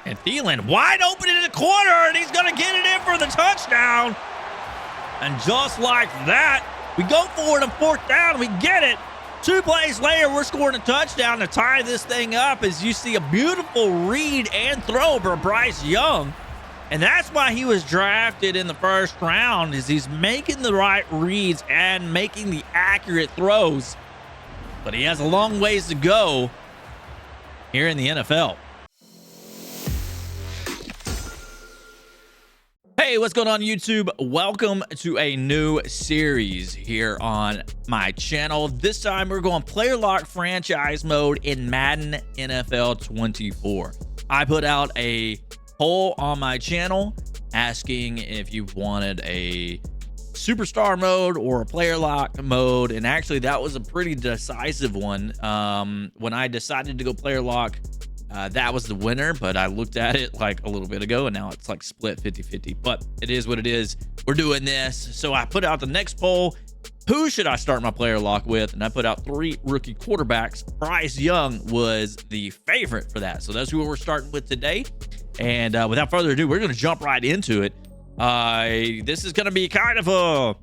And Thielen wide open in the corner, and he's going to get it in for the touchdown. And just like that, we go for it on 4th down, and we get it. 2 plays later, we're scoring a touchdown to tie this thing up as you see a beautiful read and throw for Bryce Young. And that's why he was drafted in the 1st round, is he's making the right reads and making the accurate throws. But he has a long ways to go here in the NFL. Hey, what's going on, YouTube? Welcome to a new series here on my channel. This time we're going player lock franchise mode in Madden NFL 24. I put out a poll on my channel asking if you wanted a superstar mode or a player lock mode, and actually that was a pretty decisive one. When I decided to go player lock, that was the winner, but I looked at it like a little bit ago and now it's like split 50-50, but it is what it is. We're doing this. So I put out the next poll. Who should I start my player lock with? And I put out 3 rookie quarterbacks. Bryce Young was the favorite for that. So that's who we're starting with today. And without further ado, we're going to jump right into it. This is going to be kind of a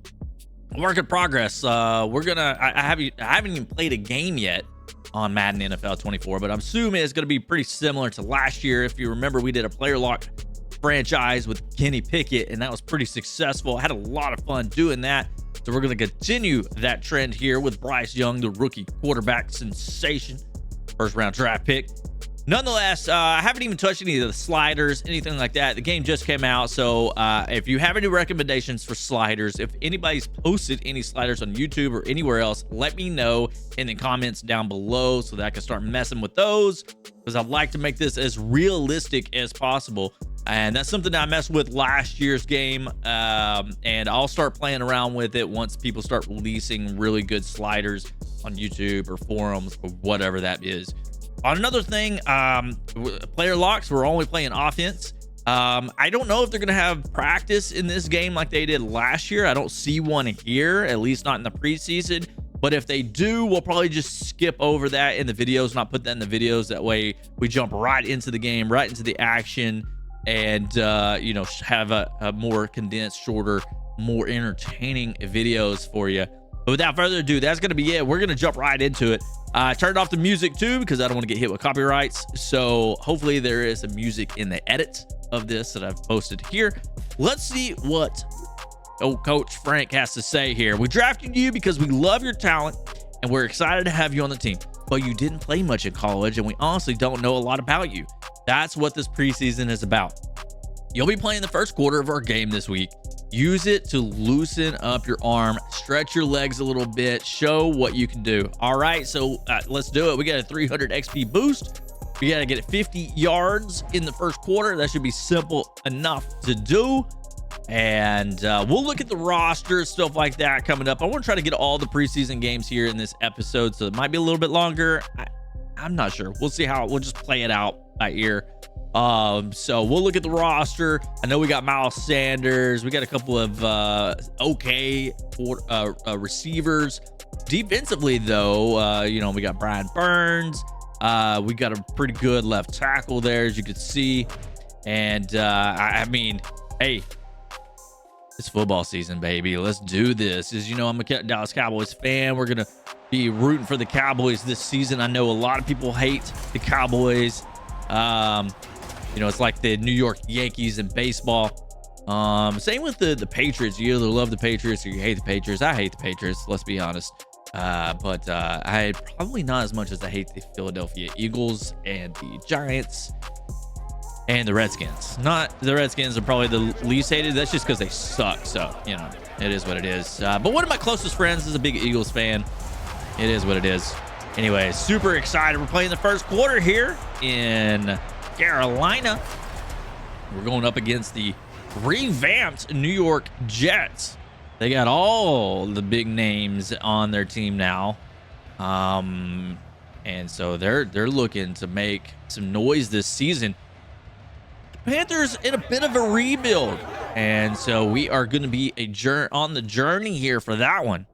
work in progress. I haven't even played a game yet on Madden NFL 24, but I'm assuming it's going to be pretty similar to last year. If you remember, we did a player lock franchise with Kenny Pickett, and that was pretty successful. I had a lot of fun doing that. So we're going to continue that trend here with Bryce Young, the rookie quarterback sensation, 1st round draft pick. Nonetheless, I haven't even touched any of the sliders, anything like that. The game just came out, so if you have any recommendations for sliders, if anybody's posted any sliders on YouTube or anywhere else, let me know in the comments down below so that I can start messing with those, because I'd like to make this as realistic as possible. And that's something that I messed with last year's game, and I'll start playing around with it once people start releasing really good sliders on YouTube or forums or whatever that is. On another thing, player locks, we're only playing offense. I don't know if they're going to have practice in this game like they did last year. I don't see one here, at least not in the preseason. But if they do, we'll probably just skip over that in the videos, not put that in the videos. That way we jump right into the game, right into the action, and, you know, have a more condensed, shorter, more entertaining videos for you. But without further ado, that's going to be it. We're going to jump right into it. Turned off the music too because I don't want to get hit with copyrights. So hopefully there is some music in the edits of this that I've posted here. Let's see what old Coach Frank has to say here. We drafted you because we love your talent and we're excited to have you on the team. But you didn't play much in college and we honestly don't know a lot about you. That's what this preseason is about. You'll be playing the 1st quarter of our game this week. Use it to loosen up your arm, stretch your legs a little bit, show what you can do. All right, so let's do it. We got a 300 XP boost. We got to get 50 yards in the 1st quarter. That should be simple enough to do. And we'll look at the roster, stuff like that coming up. I want to try to get all the preseason games here in this episode, so it might be a little bit longer. I'm not sure. We'll see how we'll just play it out by ear. So we'll look at the roster. I know we got Miles Sanders. We got a couple of receivers. Defensively, though, you know, we got Brian Burns. We got a pretty good left tackle there, as you can see. And I mean, hey, it's football season, baby. Let's do this. As you know, I'm a Dallas Cowboys fan. We're gonna be rooting for the Cowboys this season. I know a lot of people hate the Cowboys. You know, it's like the New York Yankees in baseball. Same with the Patriots. You either love the Patriots or you hate the Patriots. I hate the Patriots, let's be honest. But I probably not as much as I hate the Philadelphia Eagles and the Giants and the Redskins. Not the Redskins are probably the least hated. That's just because they suck. So, you know, it is what it is. But one of my closest friends is a big Eagles fan. It is what it is. Anyway, super excited. We're playing the 1st quarter here in Carolina. We're going up against the revamped New York Jets. They got all the big names on their team now. And so they're looking to make some noise this season. The Panthers in a bit of a rebuild. And so we are going to be on the journey here for that one.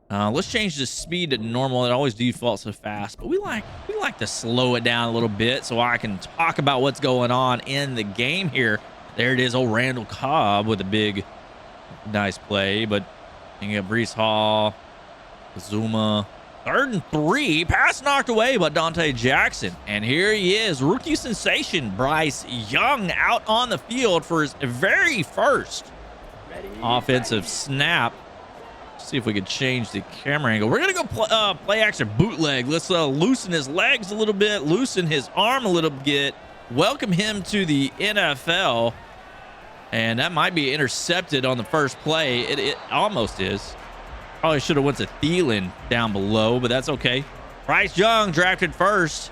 Let's change the speed to normal. It always defaults so fast, but we like to slow it down a little bit so I can talk about what's going on in the game here. There it is, old Randall Cobb with a big, nice play, but you got Breece Hall, Zuma. 3rd and 3, pass knocked away by Dante Jackson, and here he is, rookie sensation Bryce Young out on the field for his very first offensive snap. See if we could change the camera angle. We're gonna go play action bootleg. Let's loosen his legs a little bit, loosen his arm a little bit, welcome him to the NFL. And that might be intercepted on the first play. It almost is. Probably should have went to Thielen down below, but that's okay. Bryce Young drafted first.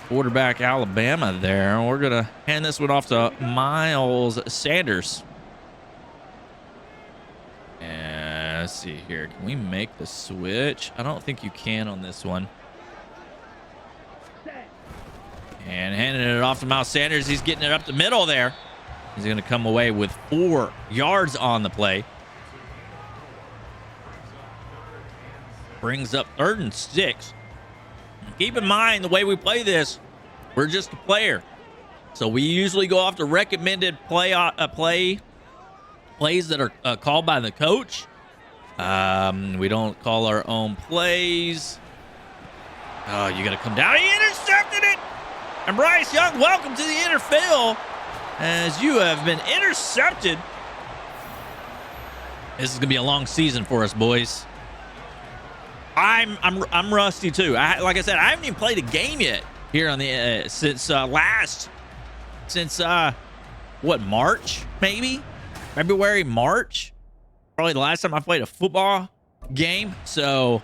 Quarterback Alabama there. We're gonna hand this one off to Miles Sanders. And let's see here. Can we make the switch? I don't think you can on this one. And handing it off to Miles Sanders. He's getting it up the middle there. He's going to come away with 4 yards on the play. Brings up 3rd and 6. Keep in mind, the way we play this, we're just a player. So we usually go off the recommended plays that are called by the coach. We don't call our own plays. Oh, you got to come down. He intercepted it. And Bryce Young, welcome to the NFL, as you have been intercepted. This is gonna be a long season for us, boys. I'm rusty too. Like I said, I haven't even played a game yet here on the since what, March, maybe February, March, probably the last time I played a football game. So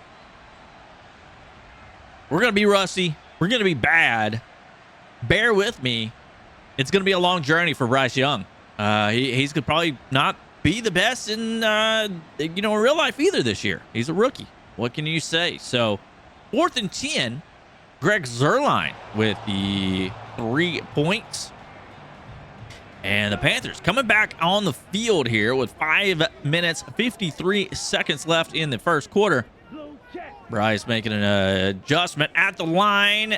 we're gonna be rusty. We're gonna be bad. Bear with me. It's going to be a long journey for Bryce Young. He's going to probably not be the best in, real life either this year. He's a rookie. What can you say? So 4th and 10, Greg Zuerlein with the 3 points. And the Panthers coming back on the field here with 5 minutes, 53 seconds left in the first quarter. Bryce making an adjustment at the line.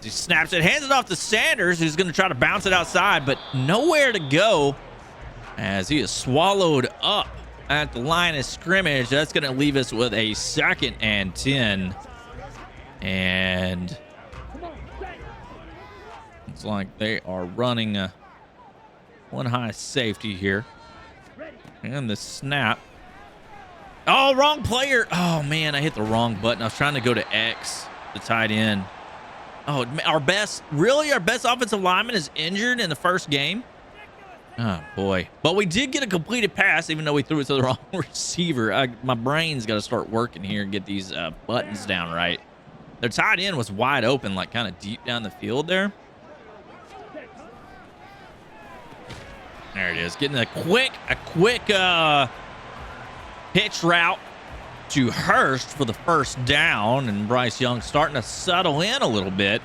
He snaps it, hands it off to Sanders, who's going to try to bounce it outside, but nowhere to go as he is swallowed up at the line of scrimmage. That's going to leave us with a 2nd and 10. And it's like they are running one high safety here. And the snap. Oh, wrong player. Oh, man, I hit the wrong button. I was trying to go to X, the tight end. Oh, our best offensive lineman is injured in the first game. Oh, boy. But we did get a completed pass, even though we threw it to the wrong receiver. My brain's got to start working here and get these buttons down right. Their tight end was wide open, like kind of deep down the field there. There it is. Getting a quick pitch route to Hurst for the first down, and Bryce Young starting to settle in a little bit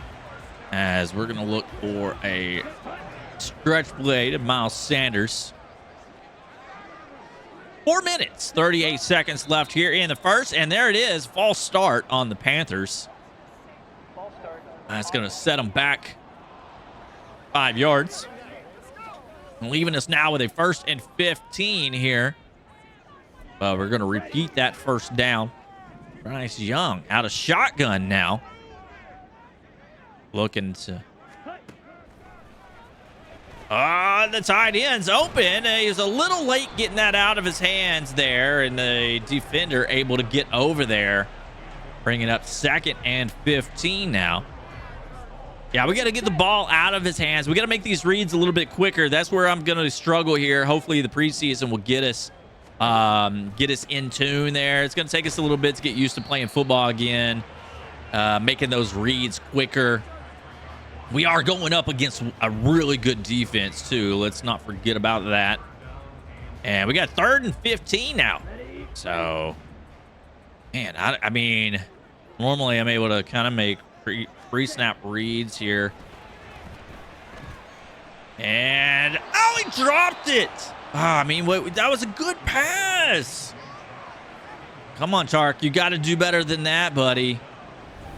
as we're going to look for a stretch play to Miles Sanders. 4 minutes, 38 seconds left here in the first, and there it is. False start on the Panthers. That's going to set them back 5 yards. Leaving us now with a 1st and 15 here. We're going to repeat that first down. Bryce Young out of shotgun now. Looking to... the tight end's open. He was a little late getting that out of his hands there, and the defender able to get over there. Bringing up 2nd and 15 now. Yeah, we got to get the ball out of his hands. We got to make these reads a little bit quicker. That's where I'm going to struggle here. Hopefully the preseason will get us in tune there. It's going to take us a little bit to get used to playing football again, making those reads quicker. We are going up against a really good defense too. Let's not forget about that. And we got 3rd and 15 now. So, man, I mean, normally I'm able to kind of make pre-snap reads here. And, oh, he dropped it. I mean, that was a good pass. Come on, Chark. You got to do better than that, buddy.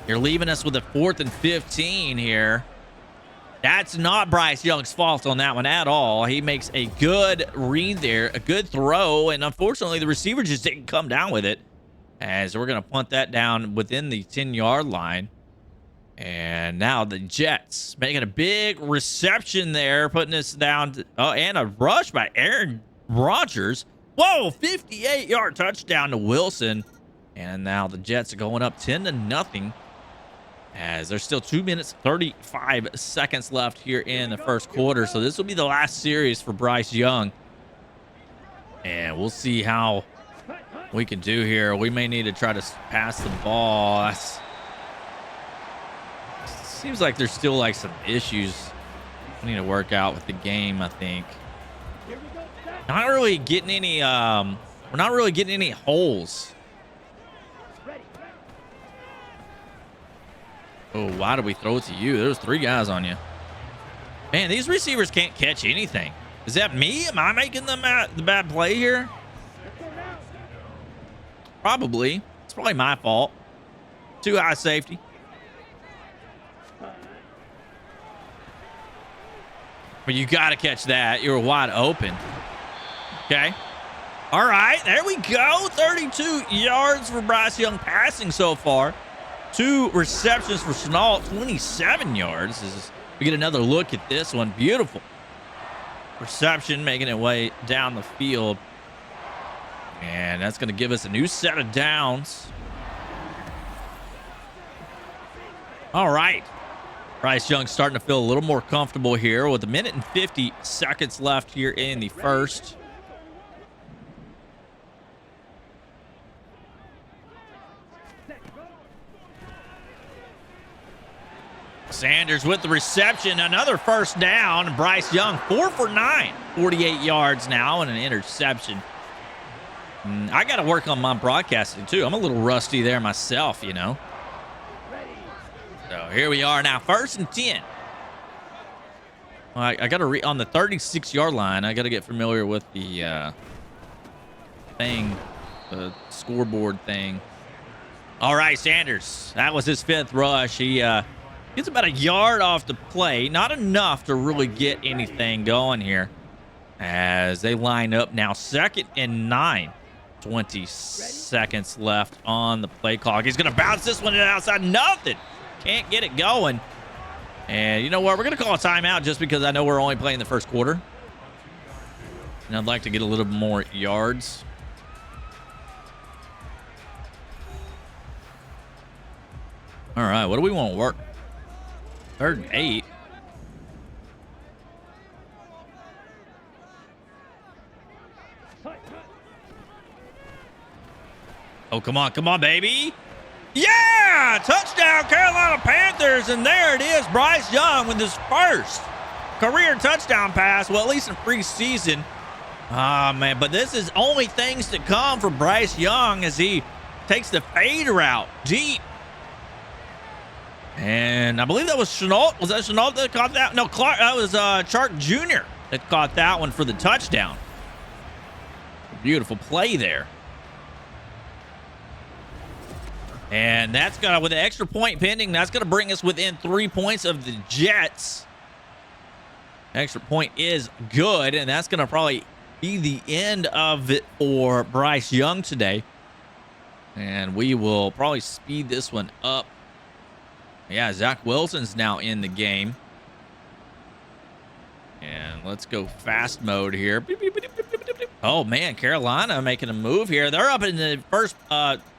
You're leaving us with a 4th and 15 here. That's not Bryce Young's fault on that one at all. He makes a good read there, a good throw, and unfortunately, the receiver just didn't come down with it. As we're going to punt that down within the 10-yard line. And now the Jets making a big reception there, putting us down. And a rush by Aaron Rodgers. Whoa, 58-yard touchdown to Wilson. And now the Jets are going up 10-0. As there's still 2 minutes, 35 seconds left here in the first quarter. So this will be the last series for Bryce Young. And we'll see how we can do here. We may need to try to pass the ball. Seems like there's still like some issues we need to work out with the game, I think. Not really getting any we're not really getting any holes. Oh, why did we throw it to you? There's 3 guys on you. Man, these receivers can't catch anything. Is that me? Am I making the bad play here? Probably. It's probably my fault. Too high safety. But you got to catch that. You're wide open. Okay. All right. There we go. 32 yards for Bryce Young passing so far. 2 receptions for Chenault. 27 yards. We get another look at this one. Beautiful reception, making it way down the field. And that's going to give us a new set of downs. All right. Bryce Young starting to feel a little more comfortable here with 1 minute and 50 seconds left here in the first. Sanders with the reception, another first down. Bryce Young 4 for 9, 48 yards now and an interception. I got to work on my broadcasting too. I'm a little rusty there myself, you know. So here we are now, 1st and 10. I got to on the 36-yard line. I got to get familiar with the thing, the scoreboard thing. All right, Sanders. That was his 5th rush. He gets about a yard off the play. Not enough to really get anything going here. As they line up now, 2nd and 9. 20 seconds left on the play clock. He's going to bounce this one outside. Nothing. Can't get it going. And you know what? We're going to call a timeout just because I know we're only playing the first quarter. And I'd like to get a little more yards. All right. What do we want to work? 3rd and 8. Oh, come on. Come on, baby. Yeah! Touchdown, Carolina Panthers. And there it is. Bryce Young with his first career touchdown pass. Well, at least in preseason. Ah, man. But this is only things to come for Bryce Young as he takes the fade route deep. And I believe that was Chenault. Was that Chenault that caught that? No, Clark. That was Chark Jr. that caught that one for the touchdown. Beautiful play there. And that's going to, with an extra point pending, that's going to bring us within 3 points of the Jets. Extra point is good, and that's going to probably be the end of it for Bryce Young today. And we will probably speed this one up. Yeah, Zach Wilson's now in the game. And let's go fast mode here. Oh, man, Carolina making a move here. They're up in the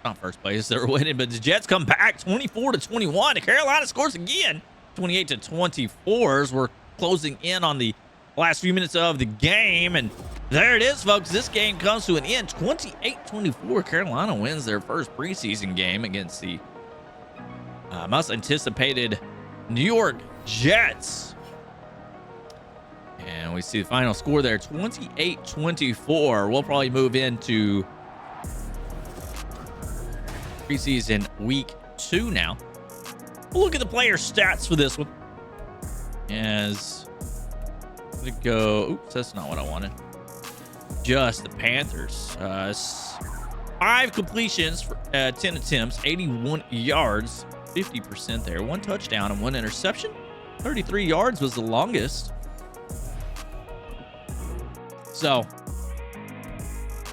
not first place. They're winning, but the Jets come back 24-21. Carolina scores again, 28-24 as we're closing in on the last few minutes of the game. And there it is, folks. This game comes to an end, 28-24. Carolina wins their first preseason game against the most anticipated New York Jets. And we see the final score there, 28-24. We'll probably move into preseason week 2 now. We'll look at the player stats for this one. As we go, oops, that's not what I wanted. Just the Panthers. 5 completions for 10 attempts, 81 yards, 50% there. 1 touchdown and 1 interception. 33 yards was the longest. So,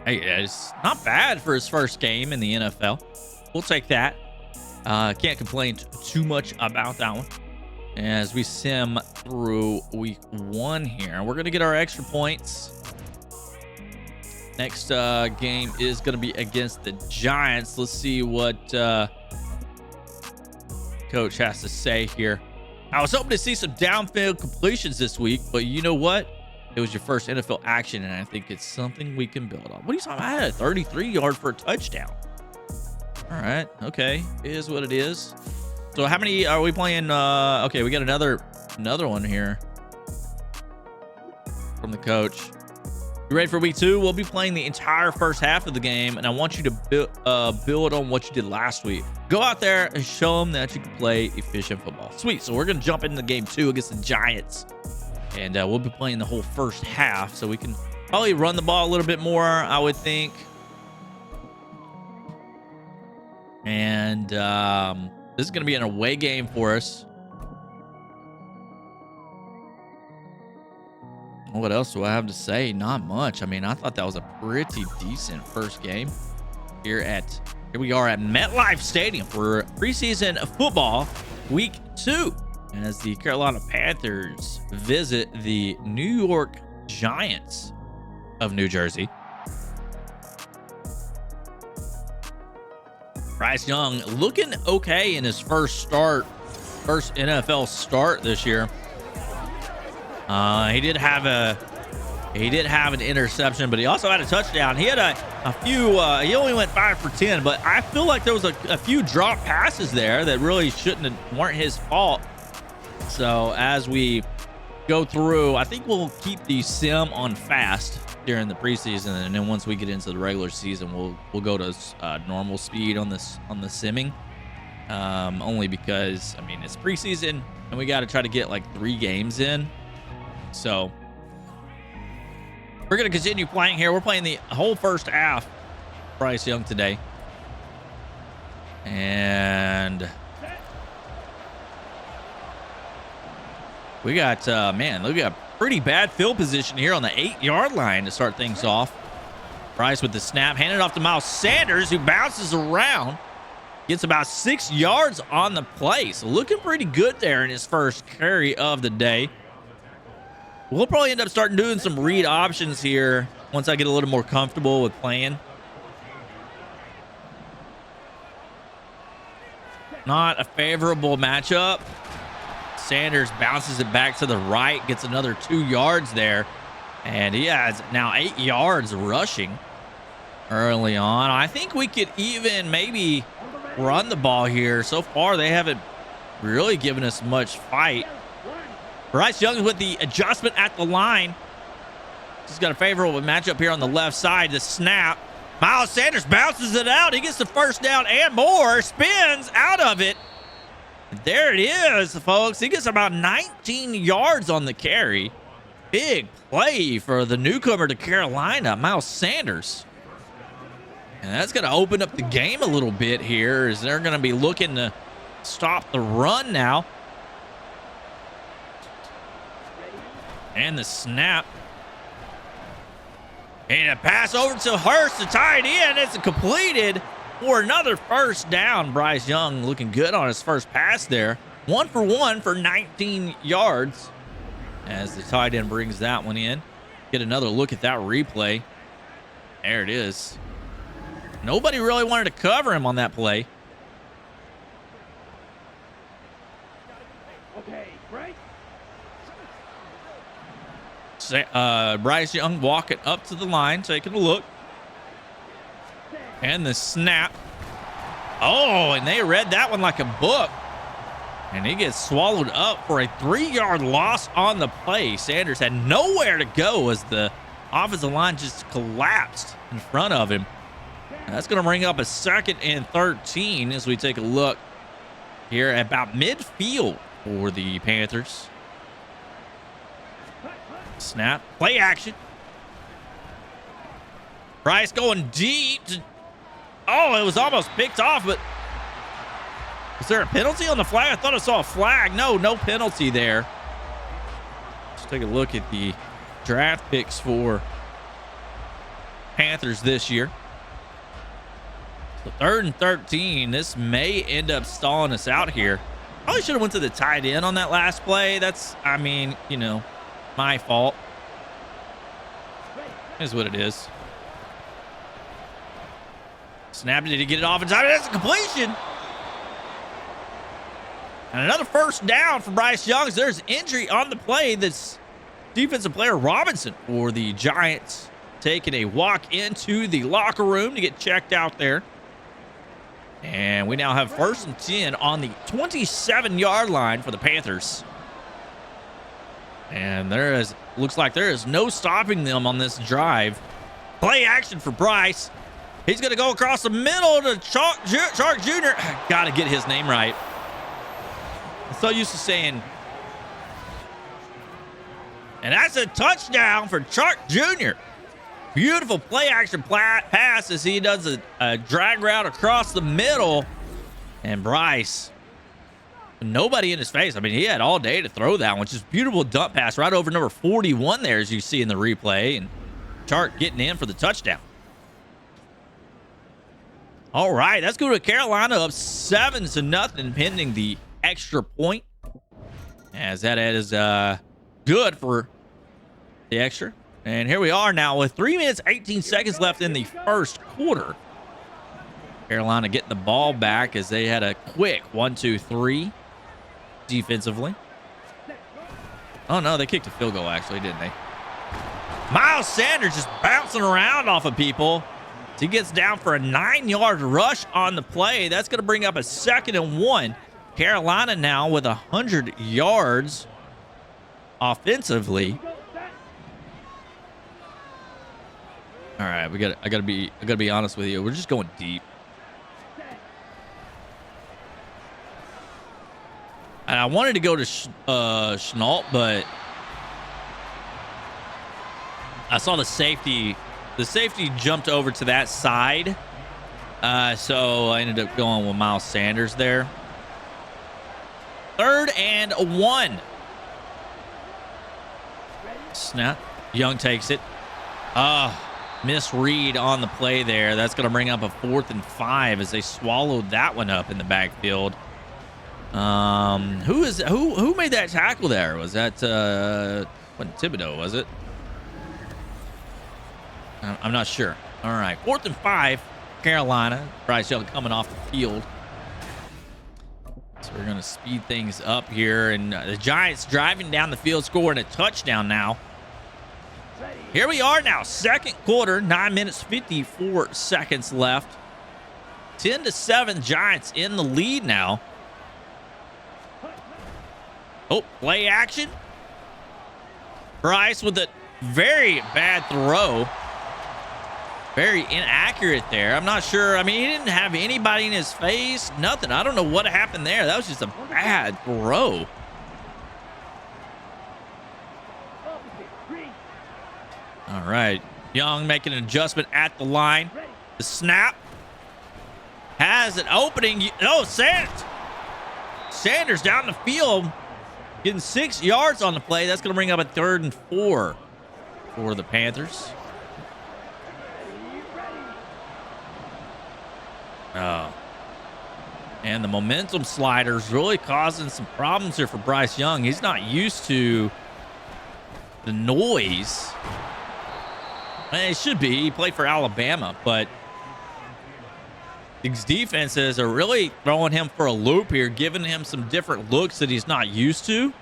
hey, it's not bad for his first game in the NFL. We'll take that. Can't complain too much about that one. As we sim through week 1 here, we're going to get our extra points. Next game is going to be against the Giants. Let's see what coach has to say here. I was hoping to see some downfield completions this week, but you know what? It was your first NFL action, and I think it's something we can build on. What are you talking about? I had a 33-yard for a touchdown. All right. Okay. It is what it is. So how many are we playing? Okay, we got another one here from the coach. You ready for week 2? We'll be playing the entire first half of the game, and I want you to build on what you did last week. Go out there and show them that you can play efficient football. Sweet. So we're going to jump into game 2 against the Giants, and we'll be playing the whole first half, so we can probably run the ball a little bit more, I would think. And this is going to be an away game for us. What else do I have to say? Not much. I mean, I thought that was a pretty decent first game. Here we are at MetLife Stadium for preseason football week 2 as the Carolina Panthers visit the New York Giants of New Jersey. Bryce Young looking okay in his first NFL start this year. He did have an interception, but he also had a touchdown. He had a few. He only went 5 for 10, but I feel like there was a few drop passes there that really weren't his fault. So as we go through, I think we'll keep the sim on fast during the preseason, and then once we get into the regular season, we'll go to normal speed on the simming. Only because I mean it's preseason and we got to try to get like 3 games in. So we're going to continue playing here. We're playing the whole first half. Bryce Young today. And we got, man, look at a pretty bad field position here on the 8-yard line to start things off. Bryce with the snap, handed off to Miles Sanders, who bounces around. Gets about 6 yards on the play. So looking pretty good there in his first carry of the day. We'll probably end up starting doing some read options here once I get a little more comfortable with playing. Not a favorable matchup. Sanders bounces it back to the right, gets another 2 yards there. And he has now 8 yards rushing early on. I think we could even maybe run the ball here. So far, they haven't really given us much fight. Bryce Young with the adjustment at the line. He's got a favorable matchup here on the left side. The snap. Miles Sanders bounces it out. He gets the first down and more. Spins out of it. There it is, folks. He gets about 19 yards on the carry. Big play for the newcomer to Carolina, Miles Sanders. And that's going to open up the game a little bit here as they're going to be looking to stop the run now. And the snap. And a pass over to Hurst to tie it in. It's completed for another first down. Bryce Young looking good on his first pass there. 1 for 1 for 19 yards as the tight end brings that one in. Get another look at that replay. There it is. Nobody really wanted to cover him on that play. Bryce Young walking up to the line, taking a look. And the snap. Oh, and they read that one like a book. And he gets swallowed up for a 3-yard loss on the play. Sanders had nowhere to go as the offensive line just collapsed in front of him. And that's going to bring up a 2nd and 13 as we take a look here at about midfield for the Panthers. Snap, play action. Bryce going deep to Oh, it was almost picked off, but is there a penalty on the flag? I thought I saw a flag. No penalty there. Let's take a look at the draft picks for Panthers this year. So 3rd and 13. This may end up stalling us out here. Probably should have went to the tight end on that last play. That's, I mean, you know, my fault. Is what it is. Snapped it to get it off in time. That's a completion. And another first down for Bryce Young. There's injury on the play. That's defensive player Robinson for the Giants taking a walk into the locker room to get checked out there. And we now have 1st and 10 on the 27-yard line for the Panthers. And looks like there is no stopping them on this drive. Play action for Bryce. He's going to go across the middle to Chark Jr. Got to get his name right. I'm so used to saying. And that's a touchdown for Chark Jr. Beautiful play action pass as he does a drag route across the middle. And Bryce, nobody in his face. I mean, he had all day to throw that one. Just beautiful dump pass right over number 41 there, as you see in the replay. And Chark getting in for the touchdown. All right, let's go to Carolina up 7-0 pending the extra point. As that is good for the extra. And here we are now with 3 minutes, 18 seconds left in the first quarter. Carolina getting the ball back as they had a quick 1-2-3 defensively. Oh, no, they kicked a field goal, actually, didn't they? Miles Sanders just bouncing around off of people. He gets down for a 9-yard rush on the play. That's going to bring up a 2nd and 1. Carolina now with 100 yards offensively. All right, I gotta be honest with you. We're just going deep. And I wanted to go to Shenault, but I saw the safety. The safety jumped over to that side. So I ended up going with Miles Sanders there. 3rd and 1. Snap. Young takes it. Misread on the play there. That's going to bring up a 4th and 5 as they swallowed that one up in the backfield. Who made that tackle there? Was that Thibodeau, was it? I'm not sure. All right, 4th and 5, Carolina. Bryce Young coming off the field. So we're going to speed things up here. And the Giants driving down the field, scoring a touchdown now. Here we are now, 2nd quarter, 9 minutes, 54 seconds left. 10-7, Giants in the lead now. Oh, play action. Bryce with a very bad throw. Very inaccurate there. I'm not sure. I mean, he didn't have anybody in his face. Nothing. I don't know what happened there. That was just a bad throw. All right. Young making an adjustment at the line. The snap. Has an opening. Oh, Sanders down the field. Getting 6 yards on the play. That's going to bring up a 3rd and 4 for the Panthers. Oh. And the momentum sliders really causing some problems here for Bryce Young. He's not used to the noise. It should be. He played for Alabama, but these defenses are really throwing him for a loop here, giving him some different looks that he's not used to.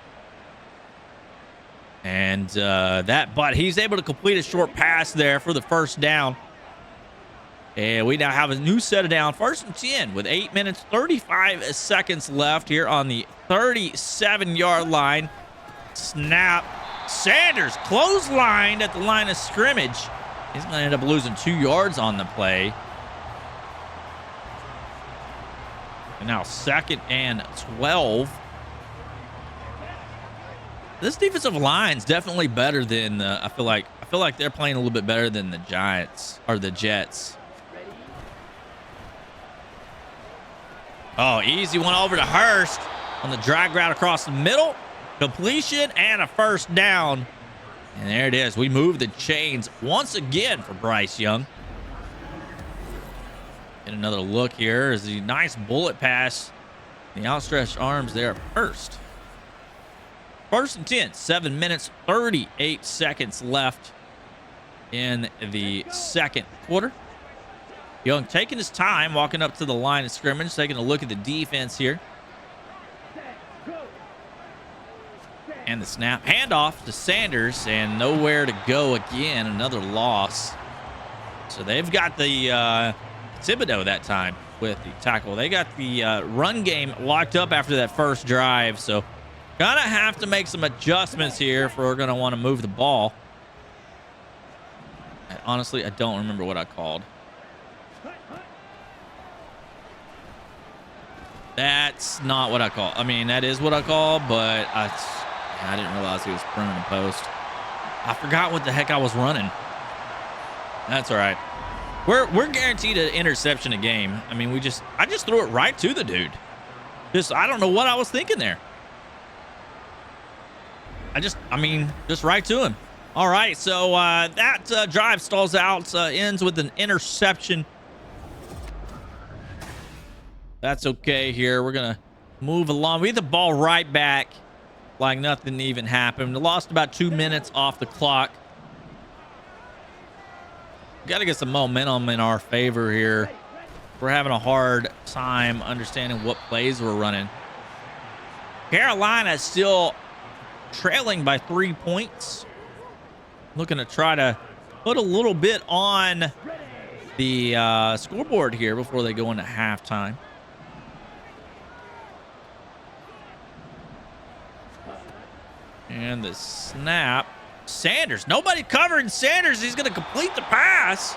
And but he's able to complete a short pass there for the first down. And we now have a new set of down. 1st and 10 with 8 minutes, 35 seconds left here on the 37-yard line. Snap. Sanders clotheslined at the line of scrimmage. He's going to end up losing 2 yards on the play. And now 2nd and 12. This defensive line's definitely better than I feel like they're playing a little bit better than the Giants or the Jets. Oh, easy one over to Hurst on the drag route across the middle. Completion and a first down. And there it is. We move the chains once again for Bryce Young. Get another look here. Is the nice bullet pass. The outstretched arms there at first. First and 10. 7 minutes, 38 seconds left in the second quarter. Young taking his time, walking up to the line of scrimmage, taking a look at the defense here. And the snap. Handoff to Sanders, and nowhere to go again. Another loss. So they've got the Thibodeau that time with the tackle. They got the run game locked up after that first drive. So gonna have to make some adjustments here if we're gonna want to move the ball. And honestly, I don't remember what I called. That's not what I call. I mean, that is what I call, but I didn't realize he was running the post. I forgot what the heck I was running. That's all right. We're guaranteed an interception a game. I mean, I just threw it right to the dude. I don't know what I was thinking there. Just right to him. All right, so that drive stalls out, ends with an interception. That's okay here. We're going to move along. We get the ball right back like nothing even happened. We lost about 2 minutes off the clock. Got to get some momentum in our favor here. We're having a hard time understanding what plays we're running. Carolina is still trailing by 3 points. Looking to try to put a little bit on the scoreboard here before they go into halftime. And the snap. Sanders. Nobody covering Sanders. He's going to complete the pass.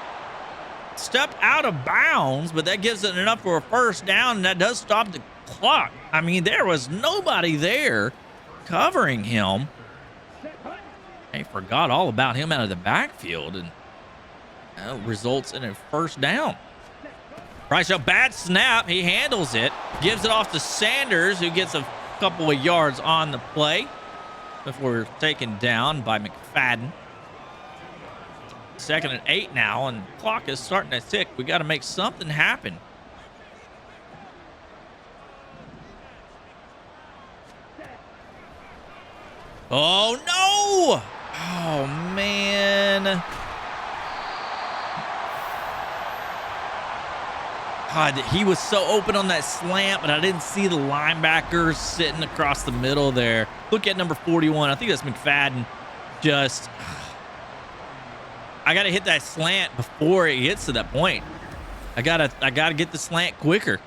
Stepped out of bounds, but that gives it enough for a first down, and that does stop the clock. I mean, there was nobody there covering him. They forgot all about him out of the backfield, and that results in a first down. Bryce Young, bad snap. He handles it. Gives it off to Sanders, who gets a couple of yards on the play before we're taken down by McFadden. 2nd and 8 now, and the clock is starting to tick. We got to make something happen. Oh, no! Oh, man. God, he was so open on that slant, but I didn't see the linebacker sitting across the middle there. Look at number 41. I think that's McFadden. I got to hit that slant before it gets to that point. I gotta get the slant quicker.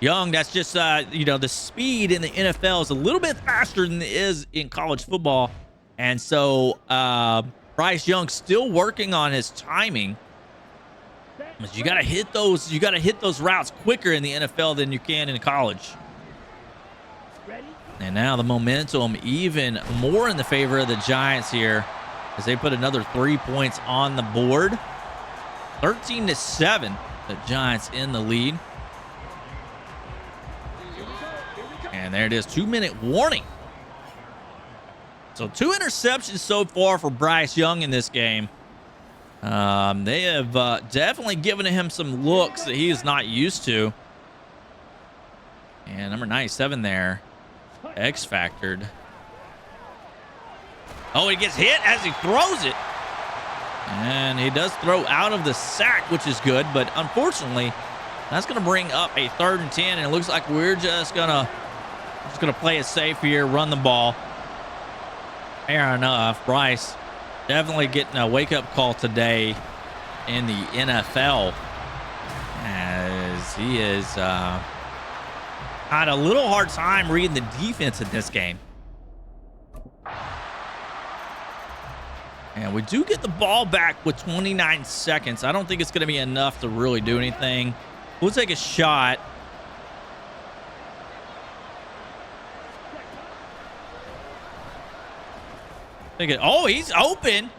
Young, that's just, the speed in the NFL is a little bit faster than it is in college football. And so Bryce Young still working on his timing. But you got to hit those routes quicker in the NFL than you can in college. And now the momentum even more in the favor of the Giants here as they put another 3 points on the board. 13-7, the Giants in the lead. And there it is, 2-minute warning. So 2 interceptions so far for Bryce Young in this game. They have definitely given him some looks that he is not used to. And number 97 there, X-factored. Oh, he gets hit as he throws it. And he does throw out of the sack, which is good. But unfortunately, that's going to bring up a 3rd and 10. And it looks like we're just going to play it safe here, run the ball. Fair enough. Bryce definitely getting a wake-up call today in the NFL, as he is had a little hard time reading the defense in this game. And we do get the ball back with 29 seconds. I don't think it's going to be enough to really do anything. We'll take a shot. Oh, he's open.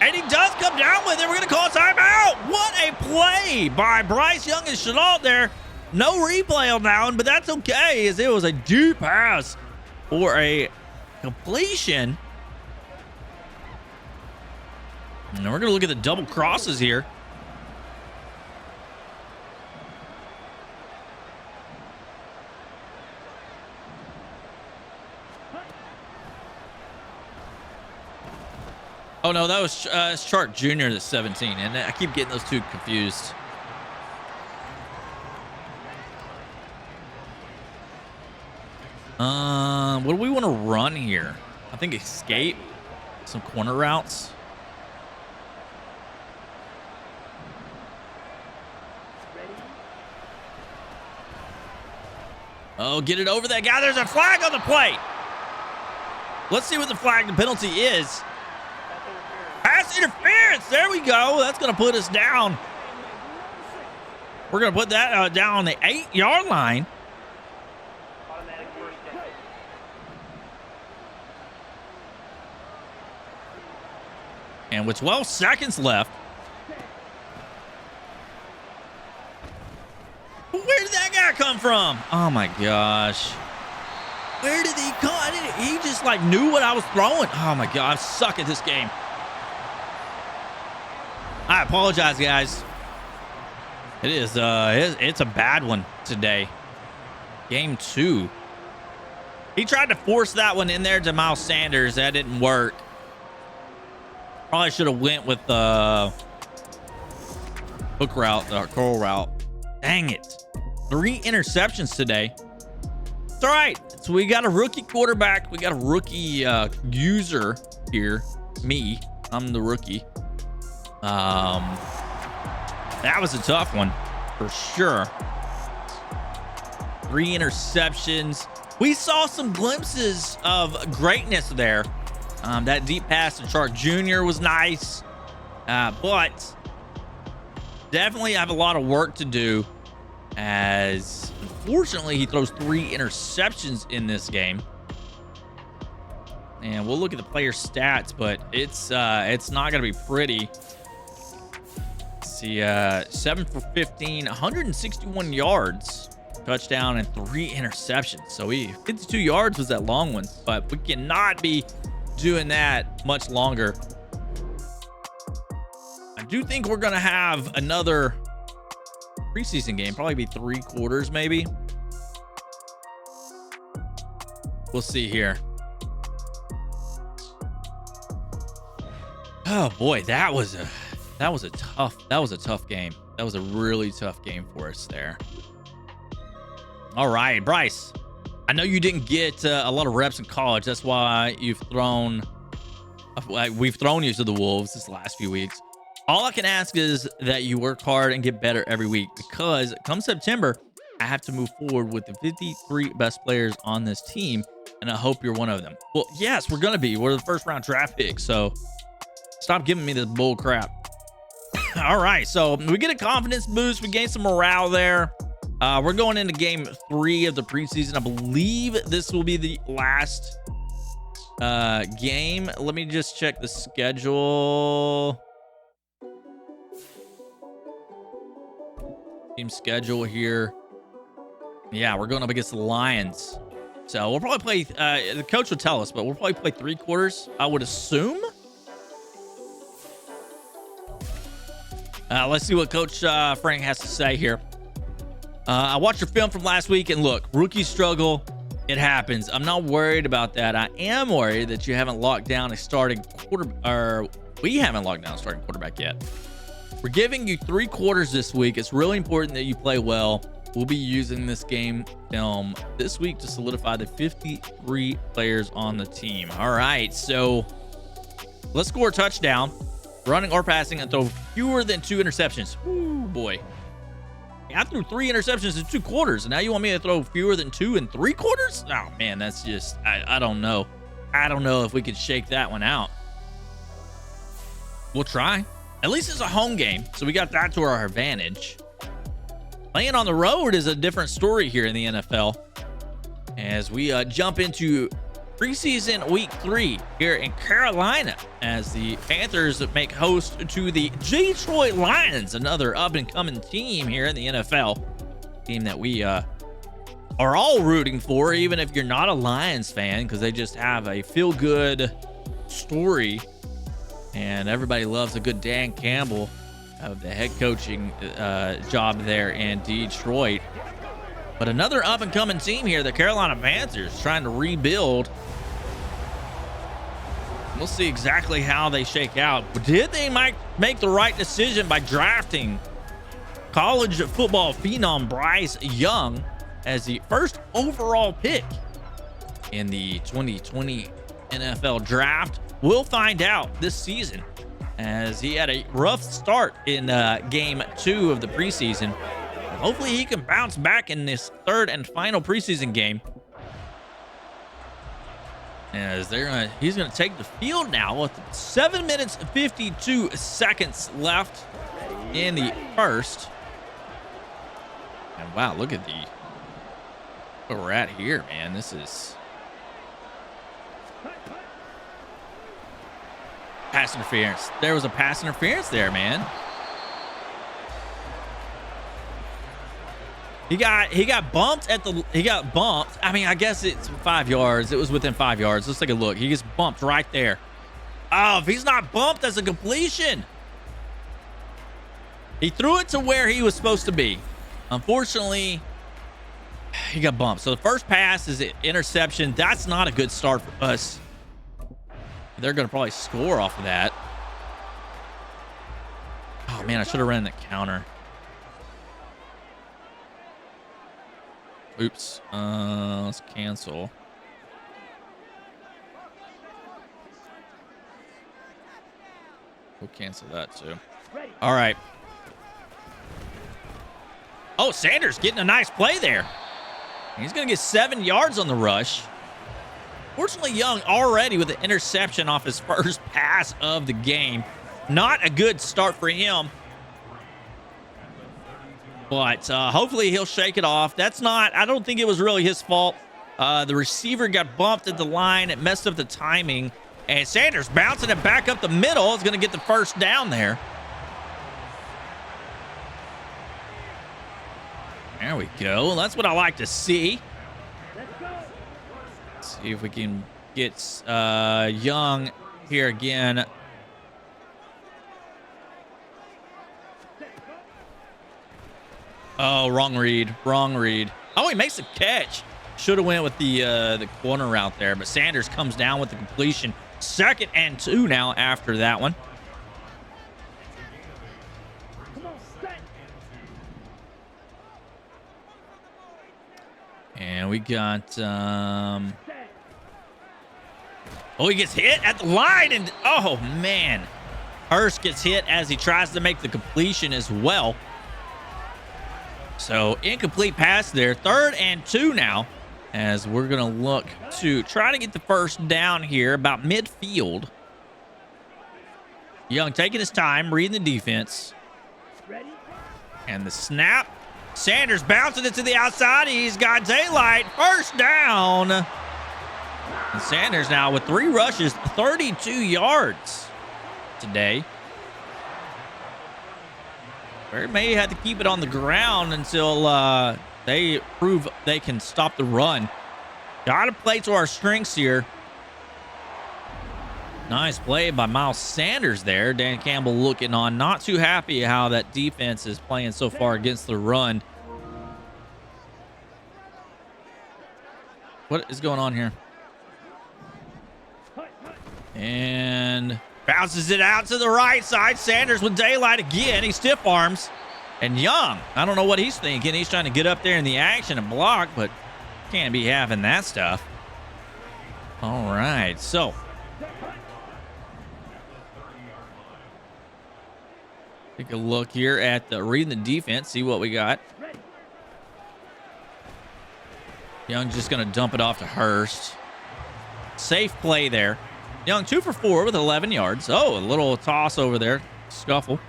And he does come down with it. We're going to call a timeout. What a play by Bryce Young and Chenault there. No replay on that one, but that's okay, as it was a deep pass for a completion. And we're going to look at the double crosses here. Oh, no, that was Chark Jr. that's 17, and I keep getting those two confused. What do we want to run here? I think escape, some corner routes. Oh, get it over that guy. There's a flag on the play. Let's see what the flag, the penalty is. Pass interference. There we go. That's going to put us down. We're going to put that down on the 8-yard line. And with 12 seconds left. Where did that guy come from? Oh my gosh. Where did he come? He just like knew what I was throwing. Oh my God, I suck at this game. I apologize, guys. It is it's a bad one today. Game 2. He tried to force that one in there to Miles Sanders. That didn't work. Probably should have went with the hook route, the curl route. Dang it. 3 interceptions today. It's all right. So we got a rookie quarterback. We got a rookie user here. Me. I'm the rookie. That was a tough one for sure. 3 interceptions. We saw some glimpses of greatness there. That deep pass to Chark Jr. was nice, but definitely have a lot of work to do, as unfortunately he throws 3 interceptions in this game. And we'll look at the player stats, but it's not going to be pretty. Let's see, 7 for 15, 161 yards, touchdown, and 3 interceptions. So 52 yards was that long one, but we cannot be doing that much longer. I do think we're gonna have another preseason game, probably be 3 quarters maybe. We'll see here. Oh boy, that was a tough game. That was a really tough game for us there. All right, Bryce, I know you didn't get a lot of reps in college. That's why we've thrown you to the wolves this last few weeks. All I can ask is that you work hard and get better every week, because come September, I have to move forward with the 53 best players on this team, and I hope you're one of them. Well, yes, we're gonna be. We're the first round draft pick, so stop giving me this bull crap. All right, so we get a confidence boost. We gain some morale there. We're going into game 3 of the preseason. I believe this will be the last game. Let me just check the schedule. Team schedule here. Yeah, we're going up against the Lions. So we'll probably play, the coach will tell us, but we'll probably play 3 quarters, I would assume. Let's see what Coach Frank has to say here. I watched your film from last week, and look, rookies struggle. It happens. I'm not worried about that. I am worried that you haven't locked down a starting we haven't locked down a starting quarterback yet. We're giving you 3 quarters this week. It's really important that you play well. We'll be using this game film this week to solidify the 53 players on the team. All right, so let's score a touchdown, running or passing, and throw fewer than 2 interceptions. Ooh, boy. I threw 3 interceptions in 2 quarters, and now you want me to throw fewer than 2 in 3 quarters? Oh, man, that's just, I don't know. I don't know if we could shake that one out. We'll try. At least it's a home game, so we got that to our advantage. Playing on the road is a different story here in the NFL, as we jump into preseason week 3 here in Carolina, as the Panthers make host to the Detroit Lions, another up-and-coming team here in the NFL. team that we are all rooting for, even if you're not a Lions fan, because they just have a feel-good story, and everybody loves a good Dan Campbell of the head coaching job there in Detroit. But another up-and-coming team here, the Carolina Panthers, trying to rebuild. We'll see exactly how they shake out. Did they make the right decision by drafting college football phenom Bryce Young as the first overall pick in the 2020 NFL draft? We'll find out this season, as he had a rough start in game 2 of the preseason. Hopefully he can bounce back in this third and final preseason game, as he's gonna take the field now with 7 minutes 52 seconds left in the first. And wow, look at where we're at here, man. This is pass interference. There was a pass interference there, man. He got bumped he got bumped. I mean, I guess it's 5 yards. It was within 5 yards. Let's take a look. He gets bumped right there. Oh, if he's not bumped, that's a completion. He threw it to where he was supposed to be. Unfortunately, he got bumped. So the first pass is an interception. That's not a good start for us. They're going to probably score off of that. Oh, man, I should have ran the counter. Oops. Let's cancel. We'll cancel that too. All right. Oh, Sanders getting a nice play there. He's going to get 7 yards on the rush. Fortunately, Young already with an interception off his first pass of the game. Not a good start for him. But hopefully he'll shake it off. I don't think it was really his fault. The receiver got bumped at the line. It messed up the timing. And Sanders bouncing it back up the middle is going to get the first down there. There we go. That's what I like to see. Let's see if we can get Young here again. Oh, wrong read. Wrong read. Oh, he makes a catch. Should have went with the corner route there, but Sanders comes down with the completion. 2nd and 2 now after that one. And we got oh, he gets hit at the line, and oh man, Hurst gets hit as he tries to make the completion as well. So incomplete pass there. 3rd and 2 now, as we're going to look to try to get the first down here about midfield. Young taking his time, reading the defense. And the snap. Sanders bouncing it to the outside. He's got daylight. First down. And Sanders now with 3 rushes, 32 yards today. They may have to keep it on the ground until they prove they can stop the run. Got to play to our strengths here. Nice play by Miles Sanders there. Dan Campbell looking on. Not too happy how that defense is playing so far against the run. What is going on here? And bounces it out to the right side. Sanders with daylight again. He stiff arms. And Young, I don't know what he's thinking. He's trying to get up there in the action and block, but can't be having that stuff. All right, so take a look here at reading the defense, see what we got. Young's just going to dump it off to Hurst. Safe play there. Young 2 for 4 with 11 yards. Oh, a little toss over there. Scuffle.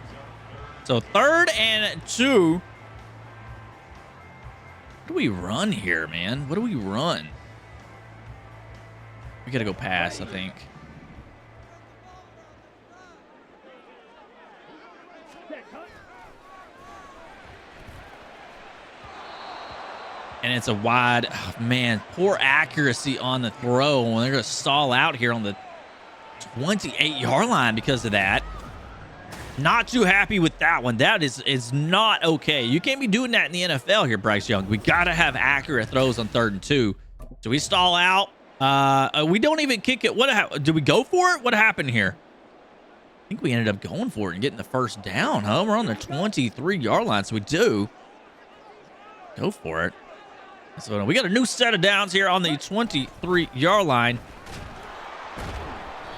So 3rd and 2. What do we run here, man? What do we run? We got to go pass, I think. And it's a wide. Oh, man, poor accuracy on the throw. And they're going to stall out here on the 28-yard line because of that. Not too happy with that one. That is not okay. You can't be doing that in the NFL here, Bryce Young. We got to have accurate throws on 3rd and 2. So we stall out. We don't even kick it. Did we go for it? What happened here? I think we ended up going for it and getting the first down, huh? We're on the 23-yard line, so we do go for it. So we got a new set of downs here on the 23-yard line.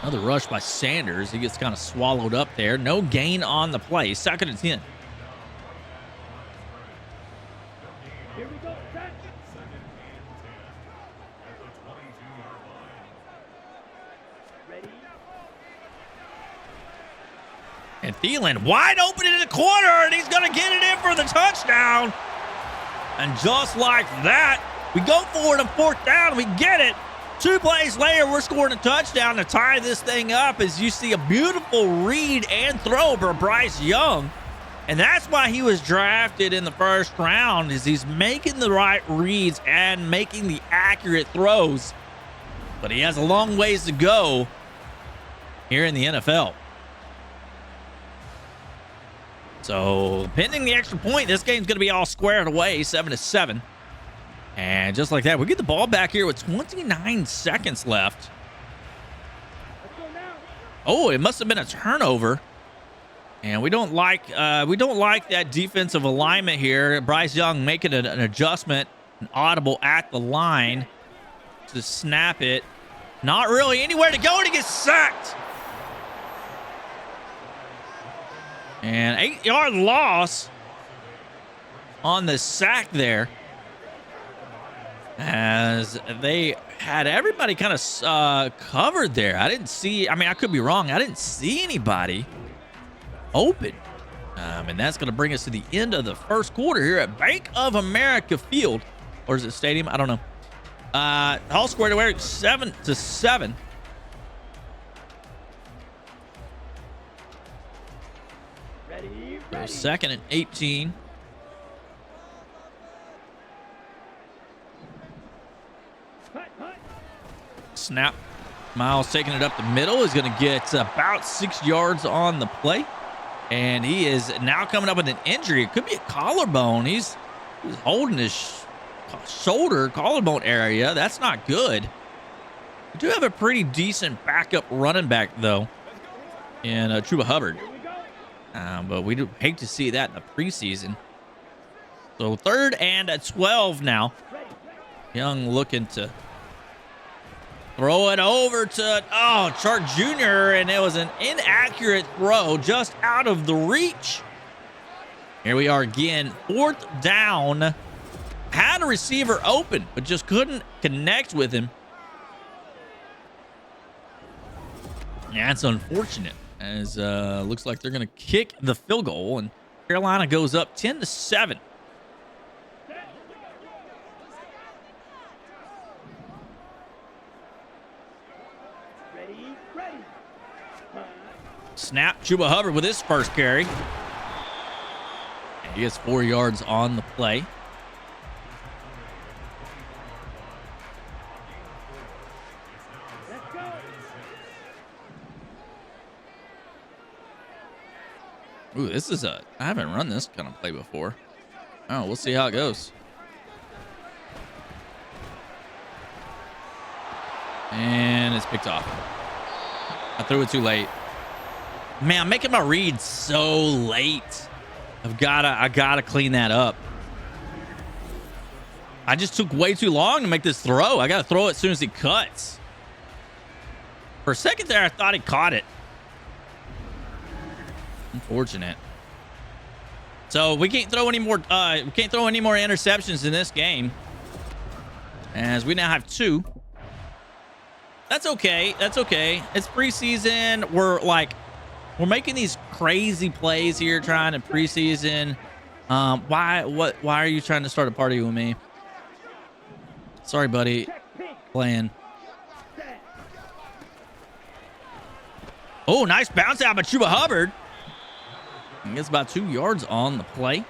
Another rush by Sanders. He gets kind of swallowed up there. No gain on the play. 2nd and 10. Here we go. Ready? And Thielen wide open in the corner, and he's going to get it in for the touchdown. And just like that, we go for it on 4th down. We get it. 2 plays later, we're scoring a touchdown to tie this thing up as you see a beautiful read and throw for Bryce Young. And that's why he was drafted in the 1st round, is he's making the right reads and making the accurate throws. But he has a long ways to go here in the NFL. So pending the extra point, this game's going to be all squared away, 7-7. And just like that, we get the ball back here with 29 seconds left. Oh, it must have been a turnover. And we don't like that defensive alignment here. Bryce Young making an adjustment, an audible at the line to snap it. Not really anywhere to go, and he gets sacked. And 8-yard loss on the sack there, as they had everybody kind of covered there. I didn't see, I mean, I could be wrong. I didn't see anybody open. And that's going to bring us to the end of the 1st quarter here at Bank of America Field. Or is it stadium? I don't know. All squared away, 7-7. Ready? So 2nd and 18. Snap. Miles taking it up the middle. Is going to get about 6 yards on the play. And he is now coming up with an injury. It could be a collarbone. He's holding his shoulder, collarbone area. That's not good. We do have a pretty decent backup running back, though, in Chuba Hubbard. But we do hate to see that in the preseason. So 3rd and 12 now. Young looking to throw it over to, Chark Jr., and it was an inaccurate throw just out of the reach. Here we are again, 4th down. Had a receiver open, but just couldn't connect with him. That's unfortunate, as looks like they're going to kick the field goal, and Carolina goes up 10-7. Snap. Chuba Hubbard with his first carry. And he gets 4 yards on the play. Let's go. Ooh, this is I haven't run this kind of play before. Oh, we'll see how it goes. And it's picked off. I threw it too late. Man, I'm making my reads so late. I gotta clean that up. I just took way too long to make this throw. I gotta throw it as soon as he cuts. For a second there, I thought he caught it. Unfortunate. So we can't throw any more. We can't throw any more interceptions in this game, as we now have 2. That's okay. That's okay. It's preseason. We're making these crazy plays here, trying to preseason. Why are you trying to start a party with me? Sorry, buddy. Playing. Oh, nice bounce out by Chuba Hubbard. He gets about 2 yards on the play.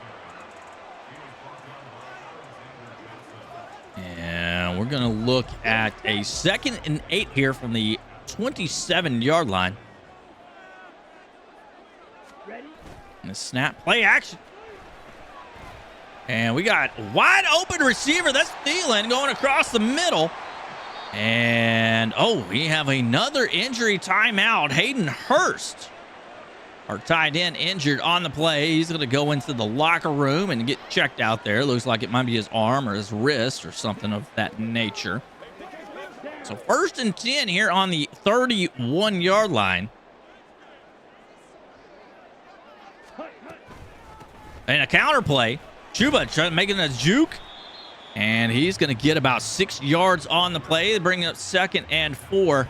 going to look at a 2nd and 8 here from the 27-yard line. Ready? And the snap, play action. And we got wide open receiver. That's Thielen going across the middle. And, oh, we have another injury timeout. Hayden Hurst, our tight end, injured on the play. He's going to go into the locker room and get checked out there. Looks like it might be his arm or his wrist or something of that nature. So 1st and 10 here on the 31-yard line. And a counter play. Chuba making a juke. And he's going to get about 6 yards on the play, bringing up 2nd and 4.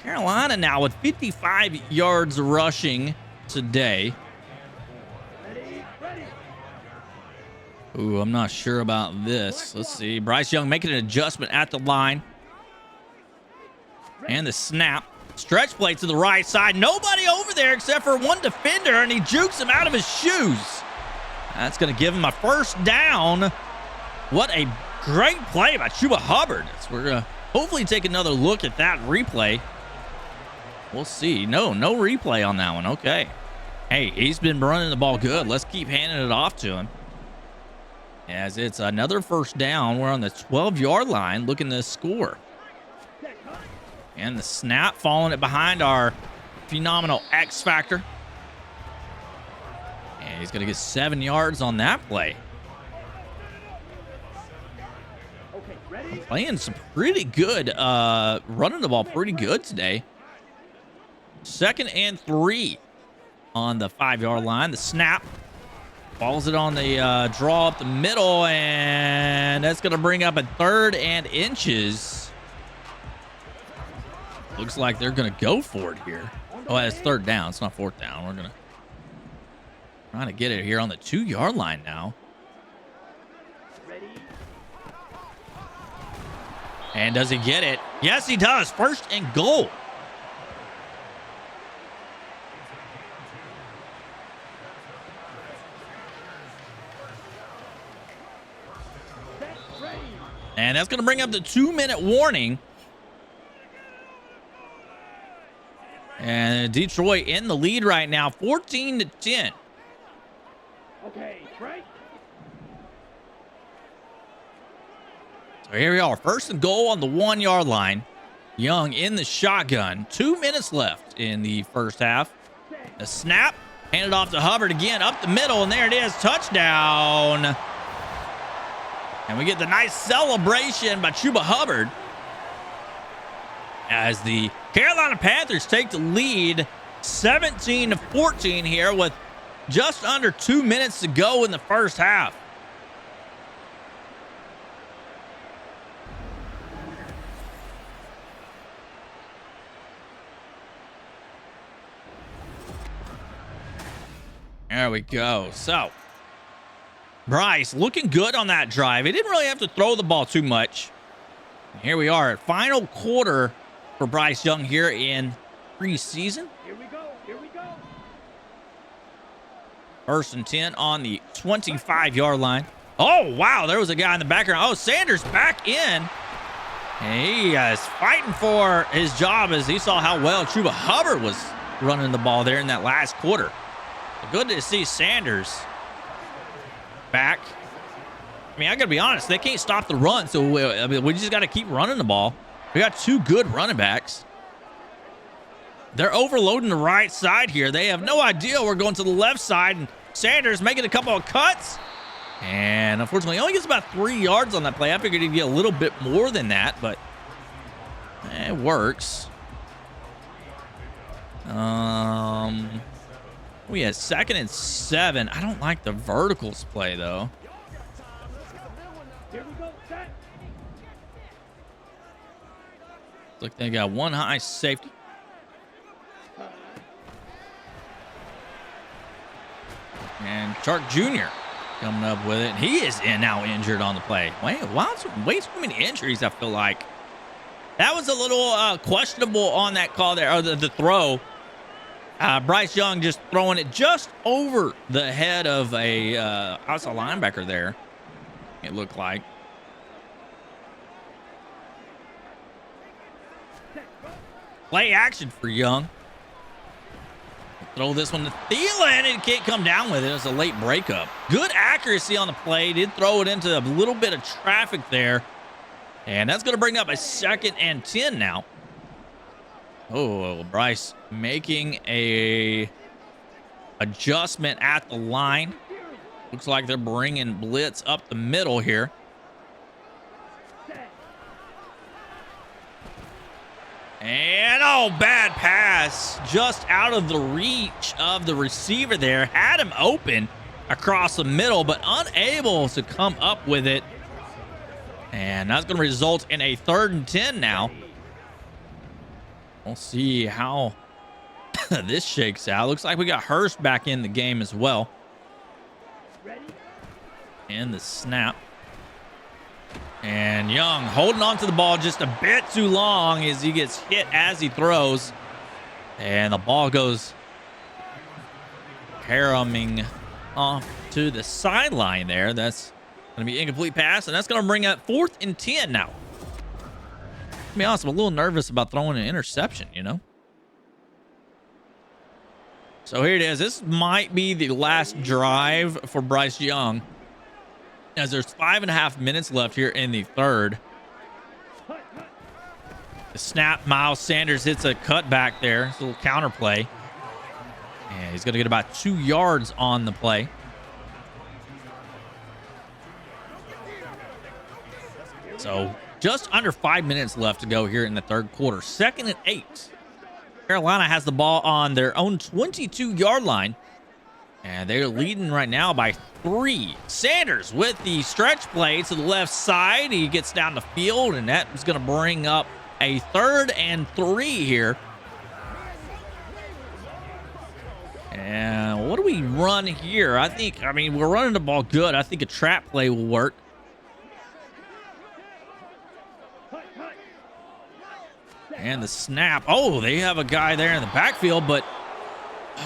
Carolina now with 55 yards rushing today. Ooh, I'm not sure about this. Let's see. Bryce Young making an adjustment at the line. And the snap. Stretch play to the right side. Nobody over there except for one defender, and he jukes him out of his shoes. That's going to give him a 1st down. What a great play by Chuba Hubbard. So we're going to hopefully take another look at that replay. We'll see. No replay on that one. Okay. Hey, he's been running the ball good. Let's keep handing it off to him. As it's another 1st down. We're on the 12-yard line looking to score. And the snap, following it behind our phenomenal X Factor. And he's going to get 7 yards on that play. Okay, ready? Playing some pretty good, running the ball pretty good today. 2nd and 3 on the 5-yard line. The snap. Falls it on the draw up the middle, and that's going to bring up a 3rd and inches. Looks like they're going to go for it here. Oh, it's 3rd down. It's not 4th down. We're going to try to get it here on the 2-yard line now. Ready? And does he get it? Yes, he does. 1st and goal. Set, ready. And that's going to bring up the 2-minute warning. And Detroit in the lead right now, 14-10. Okay, right. So here we are, 1st and goal on the 1-yard line. Young in the shotgun. 2 minutes left in the 1st half. A snap, handed off to Hubbard again, up the middle, and there it is, touchdown. And we get the nice celebration by Chuba Hubbard as the Carolina Panthers take the lead 17-14 here with just under 2 minutes to go in the 1st half. There we go. So, Bryce looking good on that drive. He didn't really have to throw the ball too much. And here we are at final quarter for Bryce Young here in preseason. Here we go. Here we go. 1st and 10 on the 25-yard line. Oh, wow. There was a guy in the background. Oh, Sanders back in. And he is fighting for his job as he saw how well Chuba Hubbard was running the ball there in that last quarter. So good to see Sanders back. I mean, I got to be honest. They can't stop the run, so we just got to keep running the ball. We got 2 good running backs. They're overloading the right side here. They have no idea we're going to the left side, and Sanders making a couple of cuts. And unfortunately, he only gets about 3 yards on that play. I figured he'd get a little bit more than that, but it works. We had 2nd and 7. I don't like the verticals play, though. Here we go. Set. Looks like they got one high safety. And Chark Jr. coming up with it. And he is now injured on the play. Way too many injuries, I feel like. That was a little questionable on that call there, or the throw. Bryce Young just throwing it just over the head of a outside linebacker there, it looked like. Play action for Young. Throw this one to Thielen, and can't come down with it. It was a late breakup. Good accuracy on the play. Did throw it into a little bit of traffic there. And that's going to bring up a 2nd and 10 now. Oh, Bryce making a adjustment at the line. Looks like they're bringing blitz up the middle here. And, oh, bad pass. Just out of the reach of the receiver there. Had him open across the middle, but unable to come up with it. And that's going to result in a 3rd and 10 now. We'll see how this shakes out. Looks like we got Hurst back in the game as well. And the snap. And Young holding on to the ball just a bit too long as he gets hit as he throws. And the ball goes caroming off to the sideline there. That's going to be incomplete pass, and that's going to bring up 4th and 10 now. To be honest, I'm a little nervous about throwing an interception, you know? So here it is. This might be the last drive for Bryce Young, as there's 5.5 minutes left here in the 3rd. The snap, Miles Sanders hits a cutback there. It's a little counter play. And he's going to get about 2 yards on the play. So just under 5 minutes left to go here in the 3rd quarter. 2nd and 8. Carolina has the ball on their own 22-yard line. And they're leading right now by 3. Sanders with the stretch play to the left side. He gets down the field, and that is going to bring up a 3rd and 3 here. And what do we run here? I mean, we're running the ball good. I think a trap play will work. And the snap. Oh, they have a guy there in the backfield, but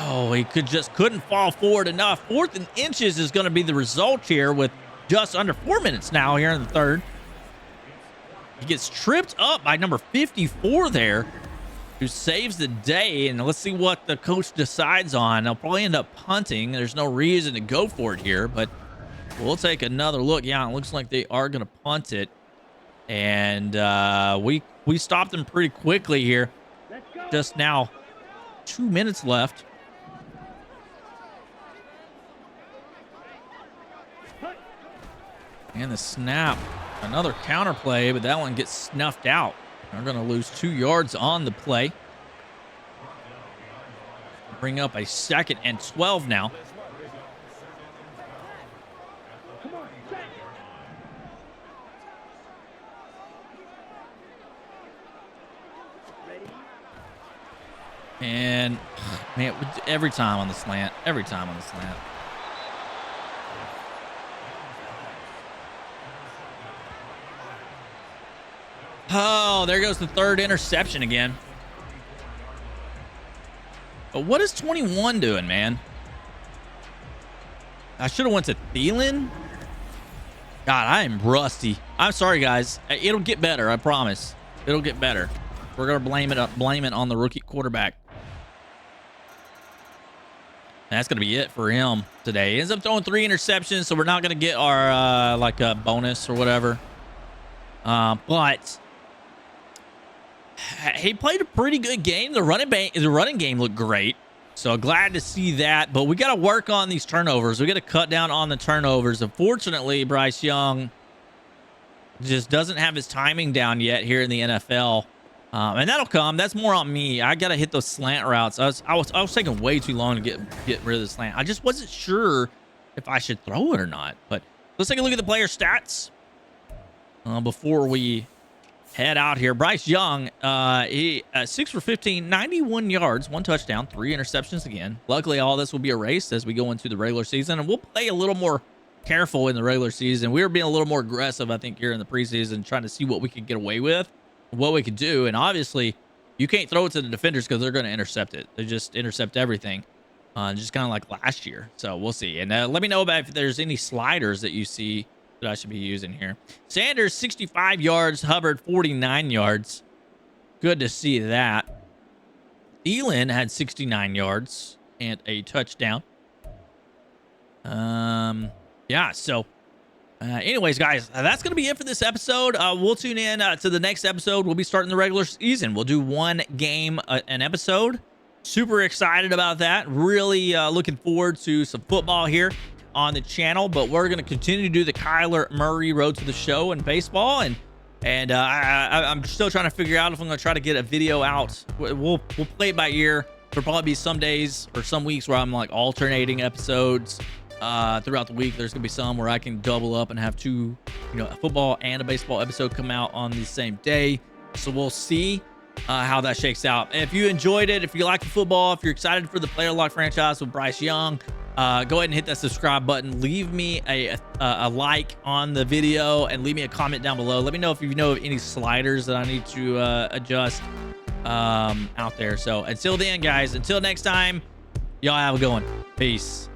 oh, he couldn't fall forward enough. 4th and inches is going to be the result here with just under 4 minutes now here in the 3rd. He gets tripped up by number 54 there, who saves the day. And let's see what the coach decides on. They'll probably end up punting. There's no reason to go for it here, but we'll take another look. Yeah, it looks like they are going to punt it. And we stopped them pretty quickly here. Just now 2 minutes left. And the snap. Another counter play, but that one gets snuffed out. They're going to lose 2 yards on the play. Bring up a 2nd and 12 now. And man, every time on the slant. Oh, there goes the 3rd interception again. But what is 21 doing, man? I should have went to Thielen. God, I am rusty. I'm sorry, guys. It'll get better. I promise. It'll get better. We're gonna blame it on the rookie quarterback. That's gonna be it for him today. He ends up throwing 3 interceptions, so we're not gonna get our like a bonus or whatever. But he played a pretty good game. The running game looked great, so glad to see that. But we got to work on these turnovers. We got to cut down on the turnovers. Unfortunately, Bryce Young just doesn't have his timing down yet here in the NFL. And that'll come. That's more on me. I got to hit those slant routes. I was taking way too long to get rid of the slant. I just wasn't sure if I should throw it or not. But let's take a look at the player stats before we head out here. Bryce Young, he 6 for 15, 91 yards, 1 touchdown, 3 interceptions again. Luckily, all this will be erased as we go into the regular season, and we'll play a little more careful in the regular season. We were being a little more aggressive, I think, here in the preseason, trying to see what we could get away with, what we could do. And obviously, you can't throw it to the defenders because they're going to intercept it. They just intercept everything, just kind of like last year. So we'll see. And let me know about if there's any sliders that you see that I should be using here. Sanders, 65 yards. Hubbard, 49 yards. Good to see that. Elin had 69 yards and a touchdown. Yeah, so anyways, guys, that's going to be it for this episode. We'll tune in to the next episode. We'll be starting the regular season. We'll do one game an episode. Super excited about that. Really looking forward to some football here on the channel, but we're going to continue to do the Kyler Murray Road to the Show and baseball. And I'm still trying to figure out if I'm going to try to get a video out. We'll play it by ear. There'll probably be some days or some weeks where I'm like alternating episodes throughout the week. There's gonna be some where I can double up and have two, a football and a baseball episode come out on the same day. So we'll see how that shakes out. If you enjoyed it, if you like the football, if you're excited for the Player Lock franchise with Bryce Young, go ahead and hit that subscribe button. Leave me a like on the video and leave me a comment down below. Let me know if you know of any sliders that I need to adjust out there. So until then, guys, until next time, y'all have a good one. Peace.